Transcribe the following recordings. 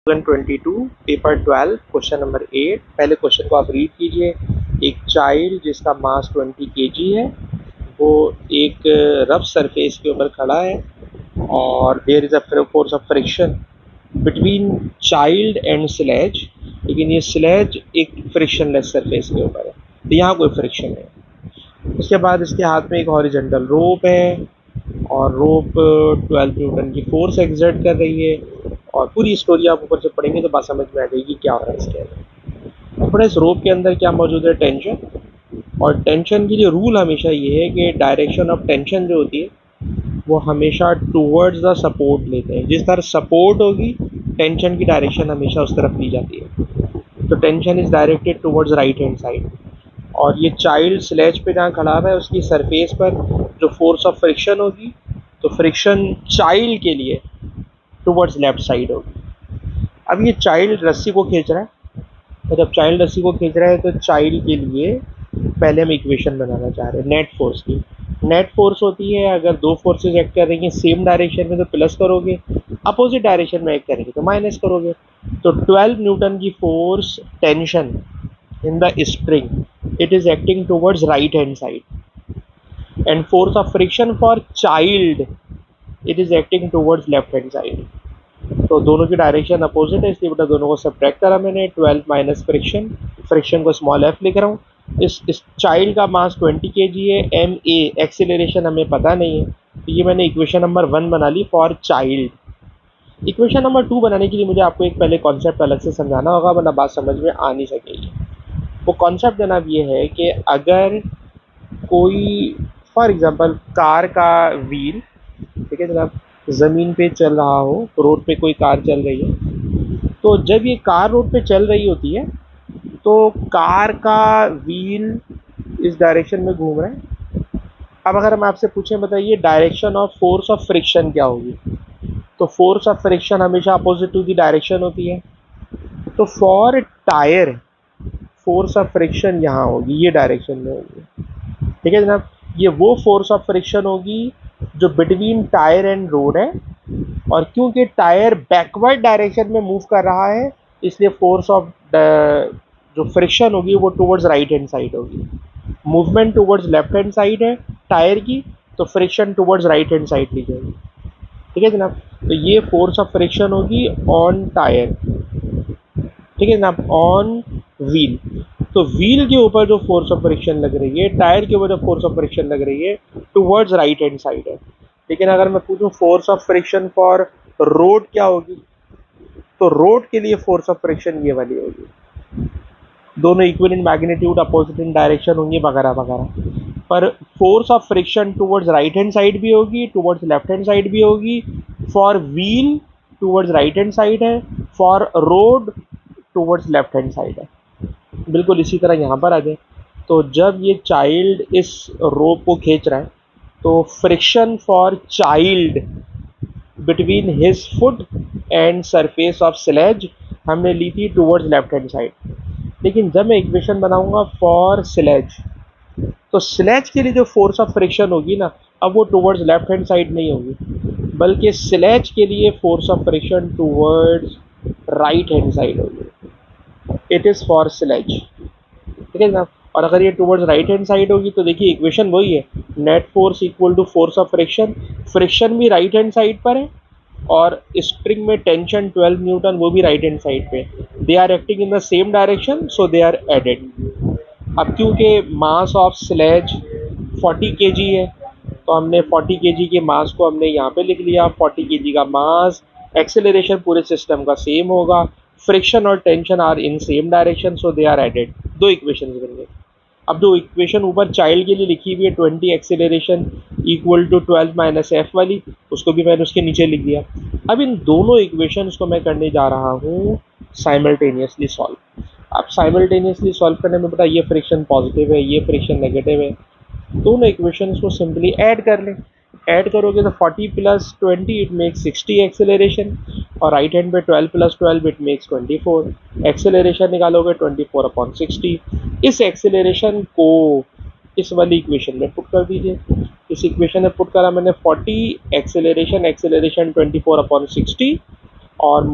2022 paper 12 question number 8। पहले question को आप रीड कीजिए। एक चाइल्ड जिसका मास 20 kg है वो एक रफ सरफेस के ऊपर खड़ा है और there is a force of friction between child and sledge, लेकिन ये स्लेज एक फ्रिक्शनलेस सरफेस के ऊपर है तो यहाँ कोई फ्रिक्शन है। उसके बाद इसके हाथ में एक हॉरिजॉन्टल रोप है और रोप 12 न्यूटन की फोर्स एक्सर्ट कर रही है और पूरी स्टोरी आप ऊपर से पढ़ेंगे तो बात समझ में आ जाएगी क्या हो रहा है इसके अंदर। थोड़ा इस रोप के अंदर क्या मौजूद है, टेंशन। और टेंशन की जो रूल हमेशा ये है कि डायरेक्शन ऑफ टेंशन जो होती है वो हमेशा टूवर्ड्स द सपोर्ट लेते हैं। जिस तरह सपोर्ट होगी टेंशन की डायरेक्शन हमेशा उस तरफ ली जाती है। तो tension is directed towards right hand side और ये चाइल्ड स्लेज पे जहाँ खड़ा है उसकी सरफेस पर जो फोर्स ऑफ फ्रिक्शन होगी तो फ्रिक्शन चाइल्ड के लिए टुवर्ड्स लेफ्ट साइड होगी। अब ये चाइल्ड रस्सी को खींच रहा है तो जब चाइल्ड रस्सी को खींच रहा है तो चाइल्ड के लिए पहले हम इक्वेशन बनाना चाह रहे हैं नेट फोर्स की। नेट फोर्स होती है अगर दो फोर्सेज एक्ट कर रही हैं सेम डायरेक्शन में तो प्लस करोगे, अपोजिट डायरेक्शन में एक्ट करेंगे तो माइनस करोगे। तो 12 न्यूटन की force tension in the spring, it is acting towards right hand side, and force of friction for child, it is acting towards left hand side। तो दोनों की डायरेक्शन अपोजिट है इसलिए बेटा दोनों को सब्ट्रैक्ट करा मैंने। 12 माइनस फ्रिक्शन, फ्रिक्शन को स्मॉल एफ लिख रहा हूँ। इस चाइल्ड का मास 20 kg है। एम ए एक्सीलरेशन हमें पता नहीं है तो ये मैंने इक्वेशन नंबर 1 बना ली फॉर चाइल्ड। इक्वेशन नंबर 2 बनाने के लिए मुझे आपको एक पहले कॉन्सेप्ट अलग से समझाना होगा वरना बात समझ में आ नहीं सकेगी। वो कॉन्सेप्ट जनाब ये है कि अगर कोई फॉर एग्जांपल कार का व्हील, ठीक है जनाब, ज़मीन पे चल रहा हो तो रोड पे कोई कार चल रही है तो जब ये कार रोड पे चल रही होती है तो कार का व्हील इस डायरेक्शन में घूम रहा है। अब अगर हम आपसे पूछें बताइए direction of force of friction क्या होगी, तो फोर्स ऑफ फ्रिक्शन हमेशा अपोजिट टू द डायरेक्शन होती है। तो for tyre force of friction यहाँ होगी, ये डायरेक्शन में होगी, ठीक है जनाब। ये वो फोर्स ऑफ फ्रिक्शन होगी जो बिटवीन टायर एंड रोड है और क्योंकि टायर बैकवर्ड डायरेक्शन में मूव कर रहा है इसलिए फोर्स ऑफ जो फ्रिक्शन होगी वो टुवर्ड्स राइट हैंड साइड होगी। Movement towards left hand side है टायर की तो friction towards right hand side ली जाएगी, ठीक है जनाब। तो ये फोर्स ऑफ फ्रिक्शन होगी ऑन टायर, ठीक है जनाब, ऑन व्हील। तो व्हील के ऊपर जो फोर्स ऑफ फ्रिक्शन लग रही है, टायर के ऊपर जो फोर्स ऑफ फ्रिक्शन लग रही है टुवर्ड्स राइट हैंड साइड है। लेकिन अगर मैं पूछूं force of friction for road क्या होगी तो रोड के लिए फोर्स ऑफ फ्रिक्शन ये वाली होगी। दोनों equal in magnitude, opposite in direction होंगी वगैरह वगैरह। पर force of friction towards right hand side भी होगी, टुवर्ड्स लेफ्ट हैंड साइड भी होगी। For wheel towards right hand side है, for road towards left hand side है। बिल्कुल इसी तरह यहाँ पर आ जाए तो जब ये चाइल्ड इस रोप को खींच रहा है तो friction for child between his foot and surface of sledge हमने ली थी टुवर्ड्स लेफ्ट हैंड साइड। लेकिन जब मैं इक्वेशन बनाऊंगा फॉर स्लेज तो स्लेज के लिए जो फोर्स ऑफ फ्रिक्शन होगी ना अब वो टुवर्ड्स लेफ्ट हैंड साइड नहीं होगी बल्कि स्लेज के लिए force of friction towards right hand side होगी। इट इज़ फॉर स्लेज, ठीक है ना। और अगर ये टुवर्ड्स राइट हैंड साइड होगी तो देखिए इक्वेशन वही है, net force equal to force of friction. Friction भी राइट हैंड साइड पर है और स्प्रिंग में टेंशन 12 न्यूटन वो भी राइट हैंड साइड पे। They are acting in the same direction so they are added. अब क्योंकि मास ऑफ स्लेज 40 kg है तो हमने 40 kg के मास को हमने यहाँ पे लिख लिया। 40 kg का मास, एक्सेलरेशन पूरे सिस्टम का सेम होगा, फ्रिक्शन और tension are in same direction so they are added. दो इक्वेशन बन गए। अब जो इक्वेशन ऊपर चाइल्ड के लिए लिखी हुई है 20 acceleration equal to 12 minus F वाली, उसको भी मैंने उसके नीचे लिख दिया। अब इन दोनों इक्वेशंस को मैं करने जा रहा हूँ साइमल्टेनियसली सॉल्व। अब साइमल्टेनियसली सॉल्व करने में पता ये फ्रिक्शन पॉजिटिव है ये फ्रिक्शन नेगेटिव है, दोनों इक्वेशंस को सिंपली ऐड कर लें। ऐड करोगे तो 40 प्लस 20 इट मेक्स 60 एक्सेलरेशन और राइट हैंड पे 12 प्लस 12 इट मेक्स 24 एक्सेलरेशन निकालोगे 24/60। इस एक्सेलरेशन को इस वाली इक्वेशन में पुट कर दीजिए। इस इक्वेशन में पुट करा मैंने 40 एक्सेलरेशन 24/60 और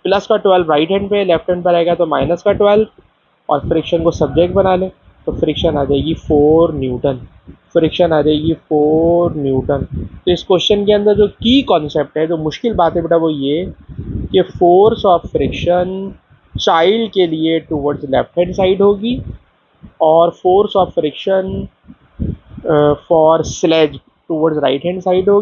प्लस का 12 राइट हैंड पे, लेफ्ट हैंड पर आएगा तो माइनस का 12, और फ्रिक्शन को सब्जेक्ट बना लें तो फ्रिक्शन आ जाएगी 4 न्यूटन। फ्रिक्शन आ जाएगी 4 न्यूटन। तो इस क्वेश्चन के अंदर जो की कॉन्सेप्ट है, जो मुश्किल बात है बेटा, वो ये कि फोर्स ऑफ फ्रिक्शन चाइल्ड के लिए टुवर्ड्स लेफ्ट हैंड साइड होगी और force of friction for sledge towards right hand side होगी।